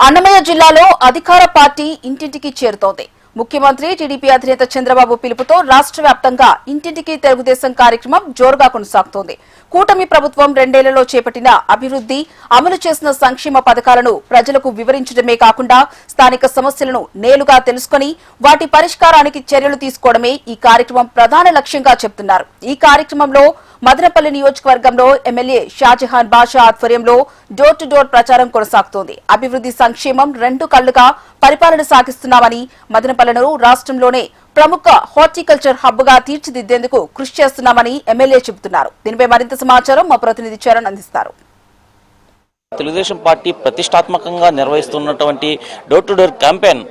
అన్నమయ్య జిల్లాలో అధికార పార్టీ ఇంటింటికి చేరుతోంది. ముఖ్యమంత్రి టీడీపీ అధినేత చంద్రబాబు పిలుపుతో రాష్ట్ర వ్యాప్తంగా ఇంటింటికి తెలుగుదేశం కార్యక్రమం జోరుగా కొనసాగుతోంది. కూటమి ప్రభుత్వం 2 ఏళ్లలో చేపట్టిన అభివృద్ధి, అమలు చేసిన సంక్షేమ పథకాలను ప్రజలకు వివరించడమే కాకుండా స్థానిక సమస్యలను నేరుగా తెలుసుకుని వాటి పరిష్కారానికి చర్యలు తీసుకోవడమే ఈ కార్యక్రమం ప్రధాన లక్ష్యంగా చెబుతున్నారు. ఈ కార్యక్రమంలో మదనపల్లి నియోజకవర్గంలో ఎమ్మెల్యే షాజహాన్ బాషా ఆధ్వర్యంలో డోర్ టు డోర్ ప్రచారం కొనసాగుతోంది. అభివృద్ధి, సంక్షేమం 2 కళ్లుగా పరిపాలన సాగిస్తున్నామని, మదనపల్లిను రాష్ట్రంలోనే ప్రముఖ హార్టికల్చర్ హబ్ గా తీర్చిదిద్దేందుకు కృషి చేస్తున్నామని ఎమ్మెల్యే చెబుతున్నారు. దీనిపై మరింత సమాచారం మా ప్రతినిధి చరణ్ అందిస్తారు. తెలుగుదేశం పార్టీ ప్రతిష్టాత్మకంగా నిర్వహిస్తున్నటువంటి door to door campaign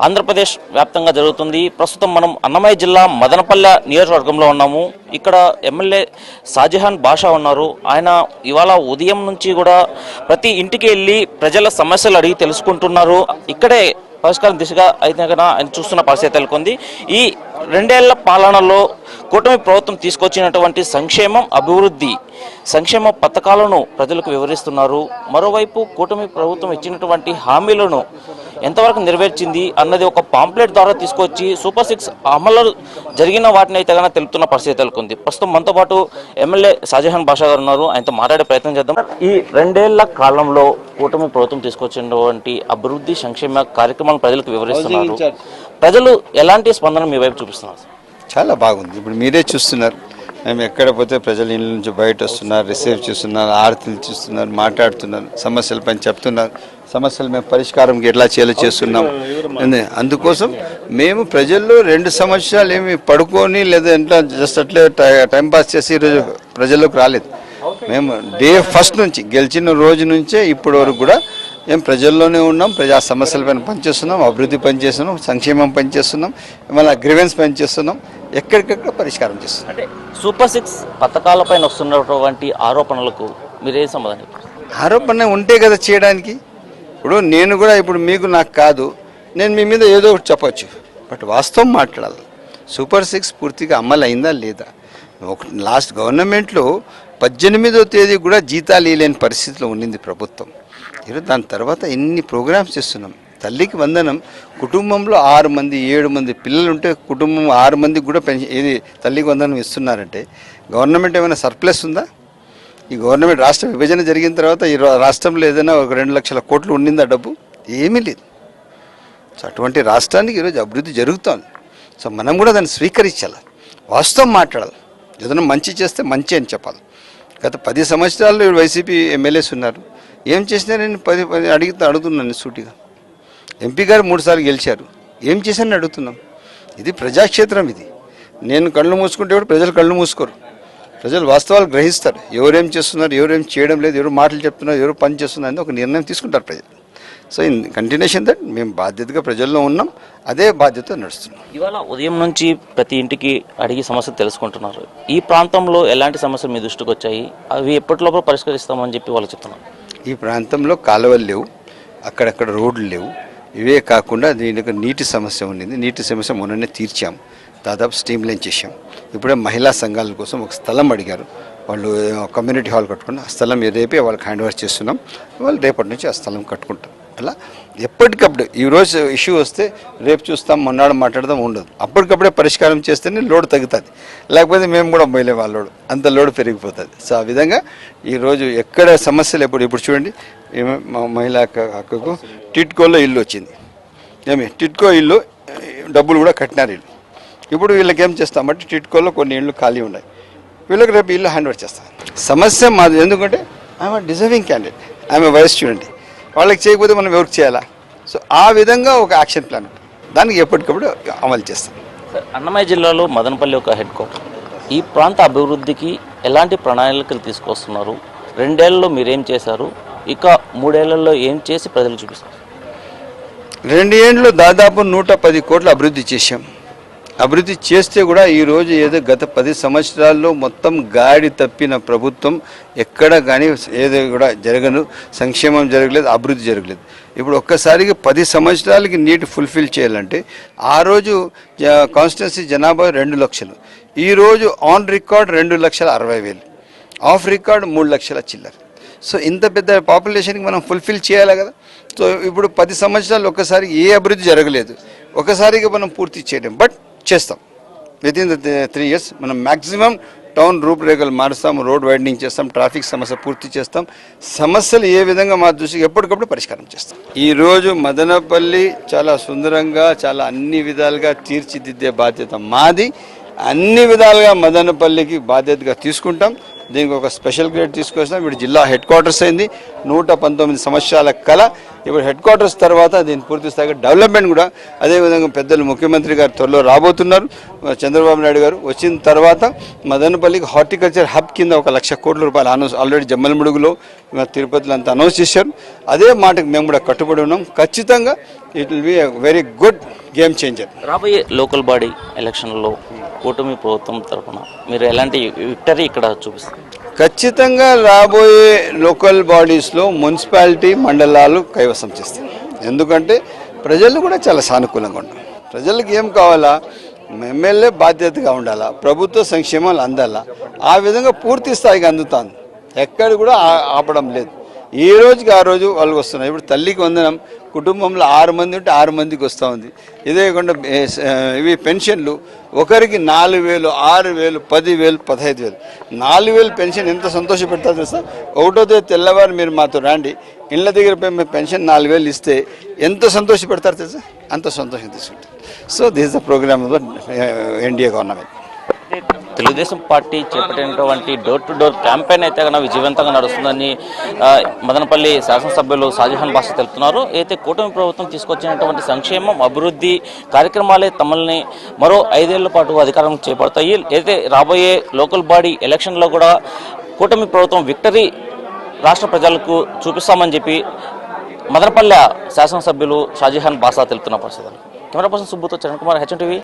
Andhra Pradesh వ్యాప్తంగా జరుగుతుంది. ప్రస్తుతం మనం అన్నమయ్య జిల్లా మదనపల్లె నియోజకవర్గంలో ఉన్నాము. ఇక్కడ ఎమ్మెల్యే షాజహాన్ బాషా ఉన్నారు. ఆయన ఇవాళ ఉదయం నుంచి కూడా ప్రతి ఇంటికి వెళ్ళి ప్రజల సమస్యలు అడిగి తెలుసుకుంటున్నారు. ఇక్కడే పరిష్కారం దిశగా అయితే ఆయన చూస్తున్న పరిస్థితి నెలకొంది. ఈ 2 ఏళ్ల పాలనలో కూటమి ప్రభుత్వం తీసుకొచ్చినటువంటి సంక్షేమం, అభివృద్ధి, సంక్షేమ పథకాలను ప్రజలకు వివరిస్తున్నారు. మరోవైపు కూటమి ప్రభుత్వం ఇచ్చినటువంటి హామీలను ఎంతవరకు నెరవేర్చింది అన్నది ఒక పాంప్లెట్ ద్వారా తీసుకొచ్చి సూపర్ 6 అమలు జరిగిన వాటిని అయితే కన్నా తెలుపుతున్న పరిస్థితి నెలకొంది. ప్రస్తుతం మనతో పాటు ఎమ్మెల్యే షాజహాన్ బాషా గారు ఉన్నారు. ఆయనతో మాట్లాడే ప్రయత్నం చేద్దాం. ఈ 2 ఏళ్ల కాలంలో కూటమి ప్రభుత్వం తీసుకొచ్చినటువంటి అభివృద్ధి, సంక్షేమ కార్యక్రమాలను ప్రజలకు వివరిస్తున్నారు. ప్రజలు ఎలాంటి స్పందన మీ వైపు చూపిస్తున్నారు? చాలా బాగుంది. ఇప్పుడు మీరే చూస్తున్నారు, మేము ఎక్కడ పోతే ప్రజల ఇళ్ళ నుంచి బయట వస్తున్నారు, రిసీవ్ చేస్తున్నారు, ఆరతులు చూస్తున్నారు, మాట్లాడుతున్నారు, సమస్యల పైన చెప్తున్నారు, సమస్యలు మేము పరిష్కారం ఎట్లా చేస్తున్నాం. అందుకోసం మేము ప్రజల్లో 2 సంవత్సరాలు ఏమి పడుకొని లేదా ఎట్లా జస్ట్ అట్లే టైంపాస్ చేసి ఈరోజు ప్రజల్లోకి రాలేదు. మేము డే ఫస్ట్ నుంచి గెలిచిన రోజు నుంచే ఇప్పటి వరకు కూడా మేము ప్రజల్లోనే ఉన్నాం. ప్రజా సమస్యల పైన పనిచేస్తున్నాం, అభివృద్ధి పనిచేస్తున్నాం, సంక్షేమం పనిచేస్తున్నాం, మళ్ళీ గ్రీవెన్స్ పనిచేస్తున్నాం, ఎక్కడికెక్కడ పరిష్కారం చేస్తున్నాం. అంటే సూపర్ 6 పథకాలపైన వస్తున్నటువంటి ఆరోపణలకు మీరేం సమాధానం? ఆరోపణ ఉంటే కదా చేయడానికి. ఇప్పుడు నేను కూడా ఇప్పుడు మీకు నాకు కాదు, నేను మీ మీద ఏదో ఒకటి చెప్పచ్చు, బట్ వాస్తవం మాట్లాడాలి. సూపర్ 6 పూర్తిగా అమలు అయిందా లేదా? లాస్ట్ గవర్నమెంట్లో 18వ తేదీ కూడా జీతాలు ఇవ్వలేని పరిస్థితిలో ఉండింది ప్రభుత్వం. ఈరోజు దాని తర్వాత ఎన్ని ప్రోగ్రామ్స్ చేస్తున్నాం. తల్లికి వందనం, కుటుంబంలో 6 మంది 7 మంది పిల్లలు ఉంటే కుటుంబం 6 మందికి కూడా పెన్షన్ ఏది తల్లికి వందనం ఇస్తున్నారంటే గవర్నమెంట్ ఏమైనా సర్ప్లస్ ఉందా? ఈ గవర్నమెంట్ రాష్ట్ర విభజన జరిగిన తర్వాత ఈ రాష్ట్రంలో ఏదైనా ఒక 2 లక్షల కోట్లు ఉండిందా డబ్బు? ఏమీ లేదు. సో అటువంటి రాష్ట్రానికి ఈరోజు అభివృద్ధి జరుగుతోంది. సో మనం కూడా దాన్ని స్వీకరించాలి, వాస్తవం మాట్లాడాలి, ఏదైనా మంచి చేస్తే మంచి అని చెప్పాలి. గత 10 సంవత్సరాల్లో వైసీపీ ఎమ్మెల్యేస్ ఉన్నారు, ఏం చేసినా నేను 10 అడుగుతున్నాను సూటిగా. ఎంపీ గారు 3 సార్లు గెలిచారు, ఏం చేశానని అడుగుతున్నాం. ఇది ప్రజాక్షేత్రం. ఇది నేను కళ్ళు మూసుకుంటే కూడా ప్రజలు కళ్ళు మూసుకోరు. ప్రజలు వాస్తవాలు గ్రహిస్తారు. ఎవరేం చేస్తున్నారు, ఎవరేం చేయడం లేదు, ఎవరు మాటలు చెప్తున్నారు, ఎవరు పని చేస్తున్నారు అని ఒక నిర్ణయం తీసుకుంటారు ప్రజలు. సో ఇన్ కంటిన్యూషన్ దట్ మేము బాధ్యతగా ప్రజల్లో ఉన్నాం, అదే బాధ్యత నడుస్తున్నాం. ఇవాళ ఉదయం నుంచి ప్రతి ఇంటికి అడిగి సమస్యలు తెలుసుకుంటున్నారు. ఈ ప్రాంతంలో ఎలాంటి సమస్యలు మీ దృష్టికి వచ్చాయి, అవి ఎప్పటిలోపు పరిష్కరిస్తామని చెప్పి వాళ్ళు చెప్తున్నారు? ఈ ప్రాంతంలో కాలువలు లేవు, అక్కడక్కడ రోడ్లు లేవు. ఇవే కాకుండా దీనికి నీటి సమస్య ఉండింది. నీటి సమస్య మొన్ననే తీర్చాం, దాదాపు స్టీమ్ లైన్ చేసాం. ఇప్పుడే మహిళా సంఘాల కోసం ఒక స్థలం అడిగారు, వాళ్ళు కమ్యూనిటీ హాల్ కట్టుకుని ఆ స్థలం రేపే వాళ్ళకి హ్యాండ్ ఓవర్ చేస్తున్నాం. వాళ్ళు రేపటి నుంచి ఆ స్థలం కట్టుకుంటాం. అలా ఎప్పటికప్పుడు ఈరోజు ఇష్యూ వస్తే రేపు చూస్తాం, మొన్నాడు మాట్లాడదాం ఉండదు. అప్పటికప్పుడే పరిష్కారం చేస్తేనే లోడ్ తగ్గుతుంది, లేకపోతే మేము కూడా మొయ్యలే వాళ్ళ లోడ్, అంత లోడ్ పెరిగిపోతుంది. సో ఆ విధంగా ఈరోజు ఎక్కడ సమస్యలు ఇప్పుడు చూడండి, మా మహిళా అక్కకు టిట్కోలో ఇల్లు వచ్చింది. టిట్కో ఇల్లు డబ్బులు కూడా కట్టినారు ఇల్లు. ఇప్పుడు వీళ్ళకి ఏం చేస్తామంటే టిట్కోలో కొన్ని ఇళ్ళు ఖాళీ ఉన్నాయి, వీళ్ళకి రేపు ఇల్లు హ్యాండ్ ఓవర్ చేస్తాం. సమస్య మాది, ఎందుకంటే ఆమె డిజర్వింగ్ క్యాండిడేట్, ఆమె వైస్ స్టూడెంట్, వాళ్ళకి చేయకపోతే మనం ఎవరికి చేయాలా? సో ఆ విధంగా ఒక యాక్షన్ ప్లాన్, దానికి ఎప్పటికప్పుడు అమలు చేస్తాం. అన్నమయ్య జిల్లాలో మదనపల్లి ఒక హెడ్ క్వార్టర్. ఈ ప్రాంత అభివృద్ధికి ఎలాంటి ప్రణాళికలు తీసుకొస్తున్నారు? 2 ఏళ్లలో మీరేం చేశారు, ఇక 3 ఏళ్లలో ఏం చేసి ప్రజలు చూపిస్తారు? 2 ఏళ్ళు దాదాపు 110 కోట్లు అభివృద్ధి చేశాం. అభివృద్ధి చేస్తే కూడా ఈరోజు ఏదో గత 10 సంవత్సరాల్లో మొత్తం గాడి తప్పిన ప్రభుత్వం ఎక్కడ కానీ ఏదో కూడా జరగను, సంక్షేమం జరగలేదు, అభివృద్ధి జరగలేదు. ఇప్పుడు ఒక్కసారిగా 10 సంవత్సరాలకి నీట్ ఫుల్ఫిల్ చేయాలంటే ఆ రోజు కాన్స్టిట్యున్సీ జనాభా 2 లక్షలు, ఈరోజు ఆన్ రికార్డ్ 2,60,000, ఆఫ్ రికార్డ్ 3 లక్షల చిల్లర. సో ఇంత పెద్ద పాపులేషన్కి మనం ఫుల్ఫిల్ చేయాలి కదా. సో ఇప్పుడు 10 సంవత్సరాలు ఒక్కసారి ఏ అభివృద్ధి జరగలేదు, ఒకసారిగా మనం పూర్తి చేయలేం, బట్ చేస్తాం. వితిన్ ద 3 years మనం మ్యాక్సిమం టౌన్ రూపురేఖలు మారుస్తాం, రోడ్ వైడనింగ్ చేస్తాం, ట్రాఫిక్ సమస్య పూర్తి చేస్తాం, సమస్యలు ఏ విధంగా మా దృష్టికి ఎప్పటికప్పుడు పరిష్కారం చేస్తాం. ఈరోజు మదనపల్లి చాలా సుందరంగా, చాలా అన్ని విధాలుగా తీర్చిదిద్దే బాధ్యత మాది. అన్ని విధాలుగా మదనపల్లికి బాధ్యతగా తీసుకుంటాం. దీనికి ఒక స్పెషల్ గ్రేడ్ తీసుకొస్తాం. ఇప్పుడు జిల్లా హెడ్ క్వార్టర్స్ అయింది, 119 సంవత్సరాల కళ. ఇప్పుడు హెడ్ క్వార్టర్స్ తర్వాత దీని పూర్తి స్థాయిగా డెవలప్మెంట్ కూడా అదేవిధంగా పెద్దలు ముఖ్యమంత్రి గారు త్వరలో రాబోతున్నారు. చంద్రబాబు నాయుడు గారు వచ్చిన తర్వాత మదనపల్లికి హార్టికల్చర్ హబ్ కింద 1,00,000 కోట్ల రూపాయలు ఆల్రెడీ జమ్మలమడుగులో తిరుపతిలో అంతా అనౌన్స్ చేశారు. అదే మాటకు మేము కూడా కట్టుబడి ఉన్నాం. ఖచ్చితంగా it will be a very good game changer. రాబోయే లోకల్ బాడీ ఎలక్షన్లో కూటమి ప్రభుత్వం తరఫున మీరు ఎలాంటి విక్టరీ ఇక్కడ చూపిస్తారు? ఖచ్చితంగా రాబోయే లోకల్ బాడీస్లో మున్సిపాలిటీ మండలాలు కైవసం చేస్తాయి. ఎందుకంటే ప్రజలు కూడా చాలా సానుకూలంగా ఉంటారు. ప్రజలకు ఏం కావాలా, ఎమ్మెల్యే బాధ్యతగా ఉండాలా, ప్రభుత్వ సంక్షేమాలు అందాలా, ఆ విధంగా పూర్తి స్థాయికి అందుతుంది. ఎక్కడ కూడా ఆపడం లేదు. ఏ రోజుకి ఆ రోజు వాళ్ళకి వస్తున్నాయి. ఇప్పుడు తల్లికి వందనం కుటుంబంలో 6 మంది ఉంటే 6 మందికి వస్తూ ఉంది. ఇదే కాకుండా ఇవి పెన్షన్లు ఒకరికి 4,000, 6,000, 10,000, 15,000. 4,000 పెన్షన్ ఎంత సంతోషపెడతారు తెలుసా? 1వ తేదీ తెల్లవారు మీరు మాతో రండి, ఇళ్ళ దగ్గర పోయి మేము పెన్షన్ 4,000 ఇస్తే ఎంత సంతోషపెడతారు తెలుసా? అంత సంతోషం తీసుకుంటారు. So this the programme of NDA government. Telugu Desam party చేపట్టినటువంటి డోర్ టు డోర్ క్యాంపెయిన్ అయితే కన్నా విజయవంతంగా నడుస్తుందని మదనపల్లి శాసనసభ్యులు షాజహాన్ బాషా తెలుపుతున్నారు. అయితే కూటమి ప్రభుత్వం తీసుకొచ్చినటువంటి సంక్షేమం, అభివృద్ధి కార్యక్రమాలే తమల్ని మరో 5 ఏళ్ల పాటు అధికారం చేపడతాయి. అయితే రాబోయే లోకల్ బాడీ ఎలక్షన్లో కూడా కూటమి ప్రభుత్వం విక్టరీ రాష్ట్ర ప్రజలకు చూపిస్తామని చెప్పి మదనపల్లె శాసనసభ్యులు షాజహాన్ బాషా తెలుపుతున్న పరిస్థితులు. కెమెరా పర్సన్ సుబ్బుతో చరణ్ కుమార్, హెచ్ఎం టీవీ.